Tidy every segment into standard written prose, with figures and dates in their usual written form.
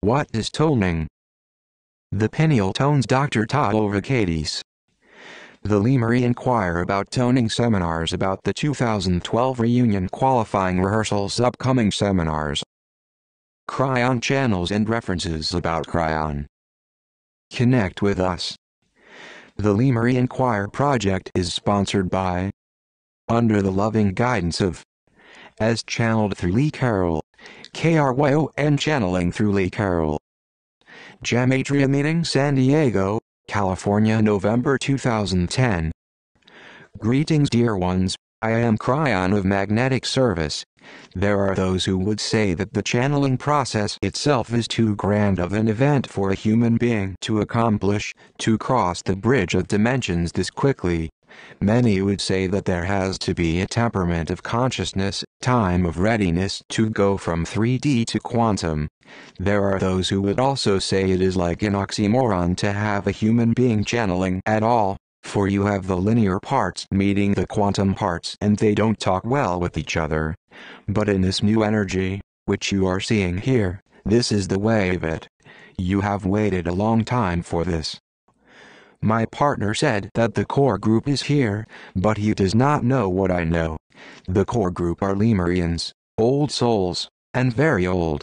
What is toning? The pineal tones. Dr. Todd Ovakadis. The Lemurian Choir about toning seminars about the 2012 reunion qualifying rehearsals. Upcoming seminars. Kryon channels and references about Kryon. Connect with us. The Lemurian Choir project is sponsored by, under the loving guidance of, as channeled through Lee Carroll, Kryon channeling through Lee Carroll. Gematria Meeting, San Diego, California, November 2010. Greetings, dear ones. I am Kryon of Magnetic Service. There are those who would say that the channeling process itself is too grand of an event for a human being to accomplish, to cross the bridge of dimensions this quickly. Many would say that there has to be a temperament of consciousness, time of readiness to go from 3D to quantum. There are those who would also say it is like an oxymoron to have a human being channeling at all, for you have the linear parts meeting the quantum parts and they don't talk well with each other. But in this new energy, which you are seeing here, this is the way of it. You have waited a long time for this. My partner said that the core group is here, but he does not know what I know. The core group are Lemurians, old souls, and very old.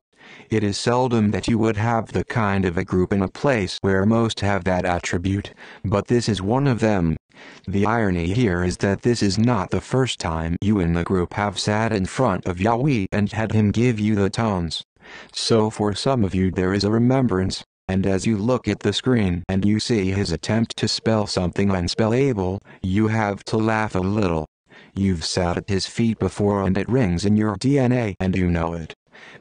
It is seldom that you would have the kind of a group in a place where most have that attribute, but this is one of them. The irony here is that this is not the first time you in the group have sat in front of Yawee and had him give you the tones. So for some of you there is a remembrance, and as you look at the screen and you see his attempt to spell something unspellable, you have to laugh a little. You've sat at his feet before and it rings in your DNA and you know it.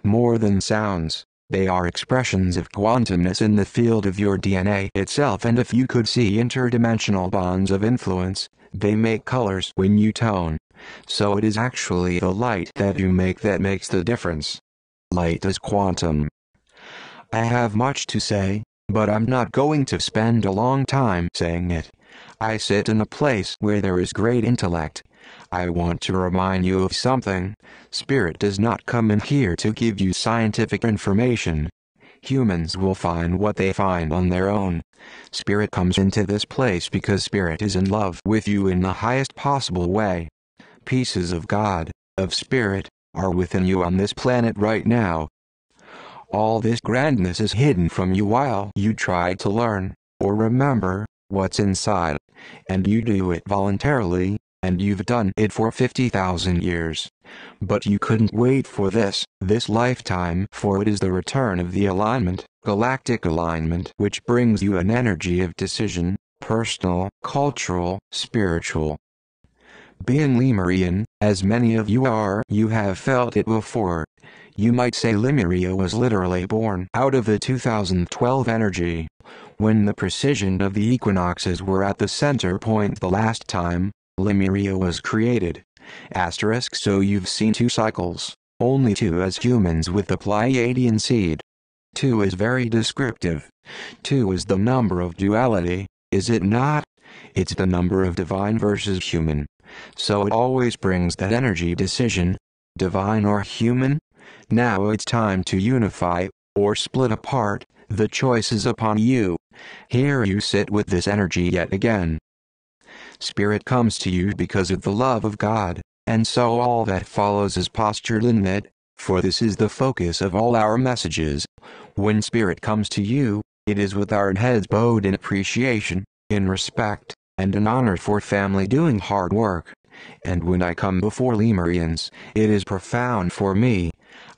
More than sounds, they are expressions of quantumness in the field of your DNA itself, and if you could see interdimensional bonds of influence, they make colors when you tone. So it is actually the light that you make that makes the difference. Light is quantum. I have much to say, but I'm not going to spend a long time saying it. I sit in a place where there is great intellect. I want to remind you of something. Spirit does not come in here to give you scientific information. Humans will find what they find on their own. Spirit comes into this place because Spirit is in love with you in the highest possible way. Pieces of God, of Spirit, are within you on this planet right now. All this grandness is hidden from you while you try to learn, or remember, what's inside. And you do it voluntarily, and you've done it for 50,000 years. But you couldn't wait for this lifetime, for it is the return of the alignment, galactic alignment, which brings you an energy of decision, personal, cultural, spiritual. Being Lemurian, as many of you are, you have felt it before. You might say Limuria was literally born out of the 2012 energy, when the precision of the equinoxes were at the center point the last time Limuria was created. Asterisk. So you've seen 2 cycles, only 2 as humans with the Pleiadian seed. 2 is very descriptive. 2 is the number of duality, is it not? It's the number of divine versus human. So it always brings that energy decision, divine or human. Now it's time to unify, or split apart, the choice is upon you. Here you sit with this energy yet again. Spirit comes to you because of the love of God, and so all that follows is postured in it, for this is the focus of all our messages. When Spirit comes to you, it is with our heads bowed in appreciation, in respect, and in honor for family doing hard work. And when I come before Lemurians, it is profound for me.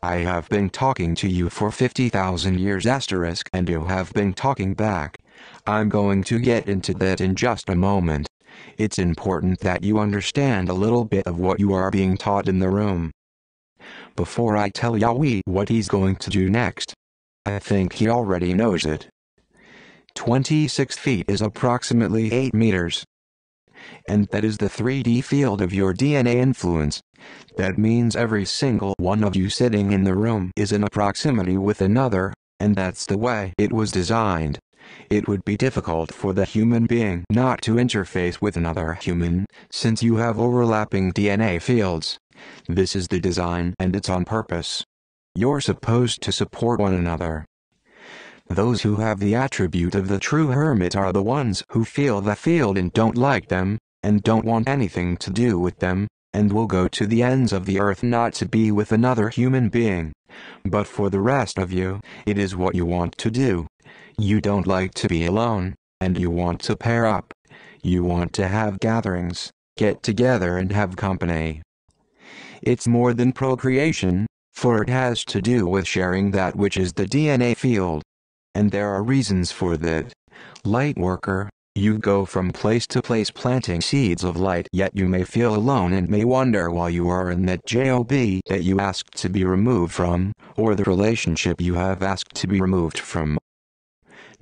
I have been talking to you for 50,000 years asterisk, and you have been talking back. I'm going to get into that in just a moment. It's important that you understand a little bit of what you are being taught in the room. Before I tell Yawee what he's going to do next, I think he already knows it. 26 feet is approximately 8 meters. And that is the 3D field of your DNA influence. That means every single one of you sitting in the room is in a proximity with another, and that's the way it was designed. It would be difficult for the human being not to interface with another human, since you have overlapping DNA fields. This is the design and it's on purpose. You're supposed to support one another. Those who have the attribute of the true hermit are the ones who feel the field and don't like them, and don't want anything to do with them, and will go to the ends of the earth not to be with another human being. But for the rest of you, it is what you want to do. You don't like to be alone, and you want to pair up. You want to have gatherings, get together and have company. It's more than procreation, for it has to do with sharing that which is the DNA field. And there are reasons for that. Lightworker, you go from place to place planting seeds of light, yet you may feel alone and may wonder why you are in that job that you asked to be removed from, or the relationship you have asked to be removed from.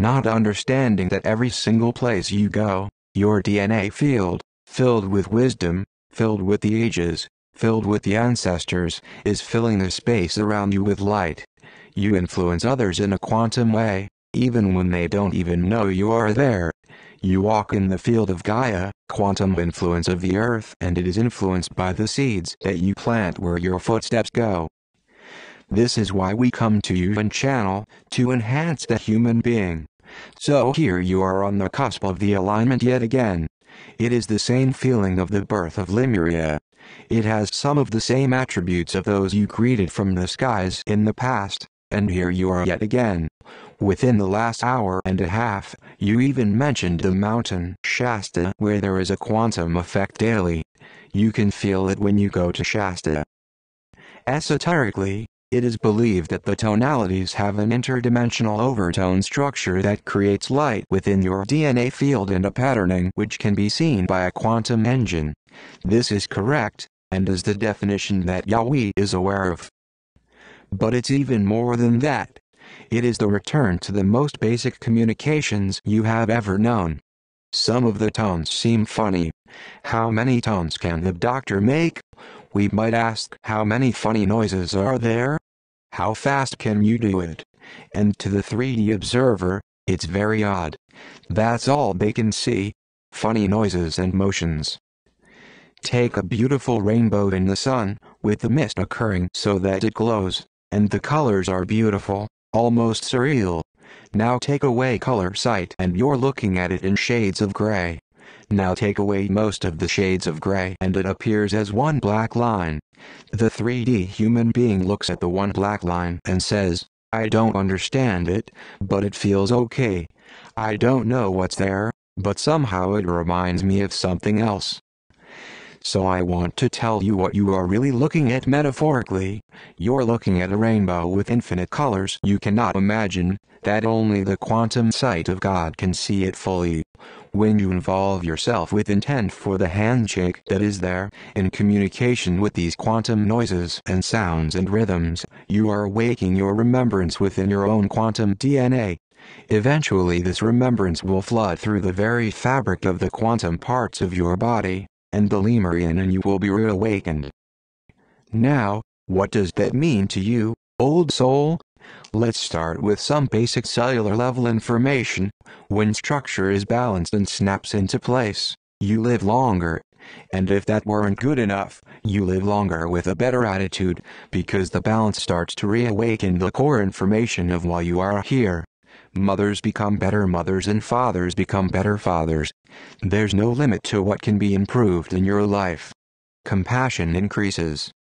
Not understanding that every single place you go, your DNA field, filled with wisdom, filled with the ages, filled with the ancestors, is filling the space around you with light. You influence others in a quantum way, even when they don't even know you are there. You walk in the field of Gaia, quantum influence of the earth, and it is influenced by the seeds that you plant where your footsteps go. This is why we come to you and channel, to enhance the human being. So here you are on the cusp of the alignment yet again. It is the same feeling of the birth of Limuria. It has some of the same attributes of those you greeted from the skies in the past, and here you are yet again. Within the last hour and a half, you even mentioned the mountain Shasta, where there is a quantum effect daily. You can feel it when you go to Shasta. Esoterically, it is believed that the tonalities have an interdimensional overtone structure that creates light within your DNA field and a patterning which can be seen by a quantum engine. This is correct, and is the definition that Yawee is aware of. But it's even more than that. It is the return to the most basic communications you have ever known. Some of the tones seem funny. How many tones can the doctor make? We might ask, how many funny noises are there? How fast can you do it? And to the 3D observer, it's very odd. That's all they can see. Funny noises and motions. Take a beautiful rainbow in the sun, with the mist occurring so that it glows, and the colors are beautiful, almost surreal. Now take away color sight and you're looking at it in shades of gray. Now take away most of the shades of gray and it appears as one black line. The 3D human being looks at the one black line and says, I don't understand it, but it feels okay. I don't know what's there, but somehow it reminds me of something else. So I want to tell you what you are really looking at metaphorically. You're looking at a rainbow with infinite colors you cannot imagine, that only the quantum sight of God can see it fully. When you involve yourself with intent for the handshake that is there, in communication with these quantum noises and sounds and rhythms, you are awaking your remembrance within your own quantum DNA. Eventually this remembrance will flood through the very fabric of the quantum parts of your body, and the Lemurian and you will be reawakened. Now, what does that mean to you, old soul? Let's start with some basic cellular level information. When structure is balanced and snaps into place, you live longer. And if that weren't good enough, you live longer with a better attitude, because the balance starts to reawaken the core information of why you are here. Mothers become better mothers and fathers become better fathers. There's no limit to what can be improved in your life. Compassion increases.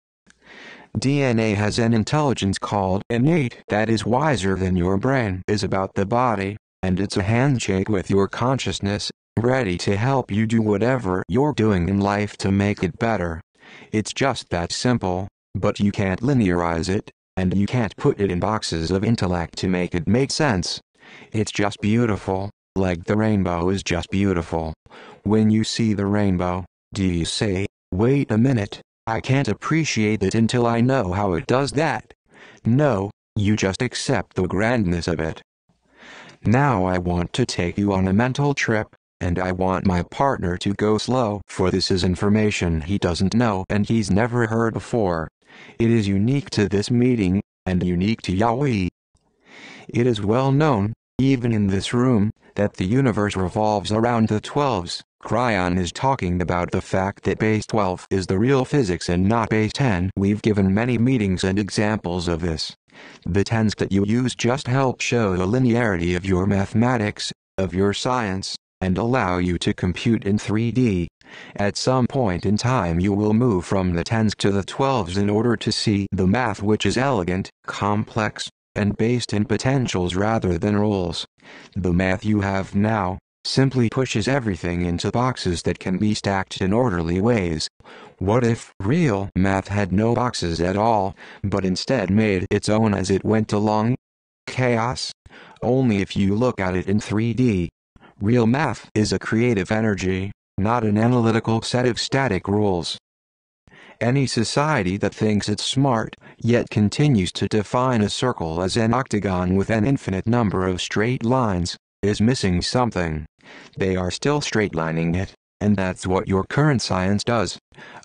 DNA has an intelligence called innate that is wiser than your brain is about the body, and it's a handshake with your consciousness, ready to help you do whatever you're doing in life to make it better. It's just that simple, but you can't linearize it, and you can't put it in boxes of intellect to make it make sense. It's just beautiful, like the rainbow is just beautiful. When you see the rainbow, do you say, wait a minute, I can't appreciate it until I know how it does that? No, you just accept the grandness of it. Now I want to take you on a mental trip, and I want my partner to go slow, for this is information he doesn't know and he's never heard before. It is unique to this meeting, and unique to Yawee. It is well known, even in this room, that the universe revolves around the 12s. Kryon is talking about the fact that base 12 is the real physics and not base 10. We've given many meetings and examples of this. The tens that you use just help show the linearity of your mathematics, of your science, and allow you to compute in 3D. At some point in time you will move from the tens to the 12s in order to see the math, which is elegant, complex, and based in potentials rather than rules. The math you have now simply pushes everything into boxes that can be stacked in orderly ways. What if real math had no boxes at all, but instead made its own as it went along? Chaos? Only if you look at it in 3D. Real math is a creative energy, not an analytical set of static rules. Any society that thinks it's smart, yet continues to define a circle as an octagon with an infinite number of straight lines, is missing something. They are still straightlining it, and that's what your current science does.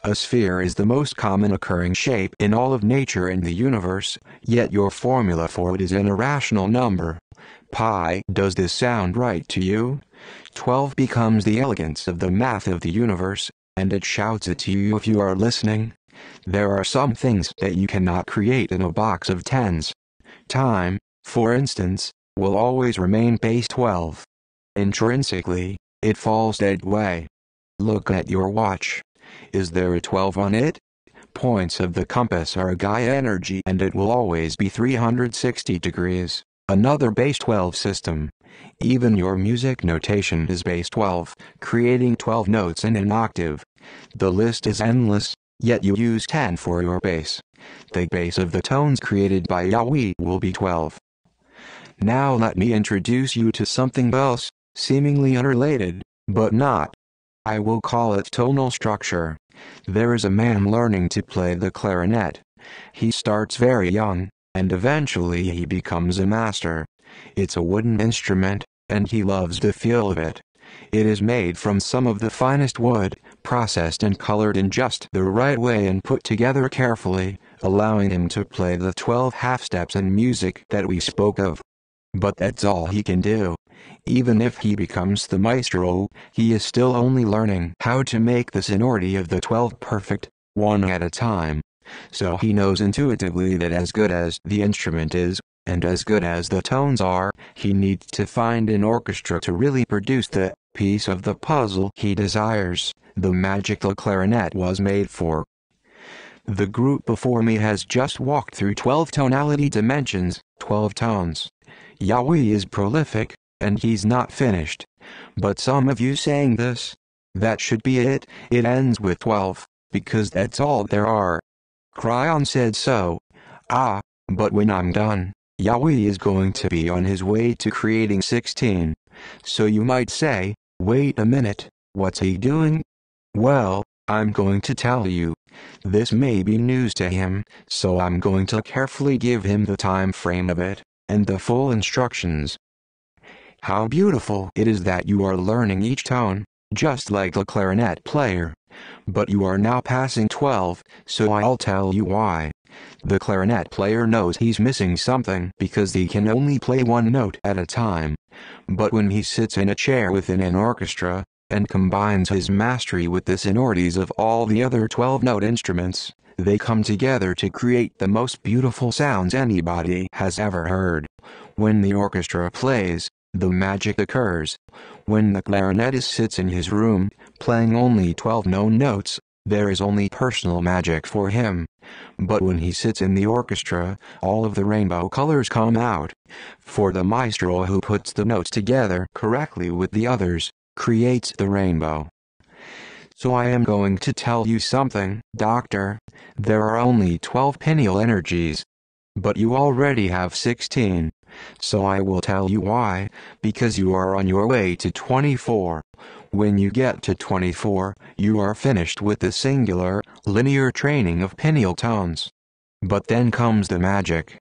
A sphere is the most common occurring shape in all of nature and the universe, yet your formula for it is an irrational number. Pi. Does this sound right to you? 12 becomes the elegance of the math of the universe, and it shouts it to you if you are listening. There are some things that you cannot create in a box of tens. Time, for instance, will always remain base 12. Intrinsically, it falls that way. Look at your watch. Is there a 12 on it? Points of the compass are a Gaia energy and it will always be 360 degrees, another base 12 system. Even your music notation is base 12, creating 12 notes in an octave. The list is endless, yet you use 10 for your base. The base of the tones created by Yawee will be 12. Now let me introduce you to something else, seemingly unrelated, but not. I will call it tonal structure. There is a man learning to play the clarinet. He starts very young, and eventually he becomes a master. It's a wooden instrument, and he loves the feel of it. It is made from some of the finest wood, processed and colored in just the right way and put together carefully, allowing him to play the 12 half steps in music that we spoke of. But that's all he can do. Even if he becomes the maestro, he is still only learning how to make the sonority of the 12 perfect, one at a time. So he knows intuitively that as good as the instrument is, and as good as the tones are, he needs to find an orchestra to really produce the piece of the puzzle he desires, the magic the clarinet was made for. The group before me has just walked through 12 tonality dimensions, 12 tones. Yawee is prolific, and he's not finished. But some of you saying this, that should be it ends with 12, because that's all there are. Kryon said so. But when I'm done, Yawee is going to be on his way to creating 16. So you might say, wait a minute, what's he doing? Well, I'm going to tell you. This may be news to him, so I'm going to carefully give him the time frame of it, and the full instructions. How beautiful it is that you are learning each tone, just like a clarinet player. But you are now passing 12, so I'll tell you why. The clarinet player knows he's missing something because he can only play one note at a time. But when he sits in a chair within an orchestra, and combines his mastery with the sonorities of all the other 12-note instruments, they come together to create the most beautiful sounds anybody has ever heard. When the orchestra plays, the magic occurs. When the clarinetist sits in his room, playing only 12 known notes, there is only personal magic for him. But when he sits in the orchestra, all of the rainbow colors come out. For the maestro who puts the notes together correctly with the others, creates the rainbow. So I am going to tell you something, Doctor. There are only 12 pineal energies. But you already have 16. So I will tell you why, because you are on your way to 24. When you get to 24, you are finished with the singular, linear training of pineal tones. But then comes the magic.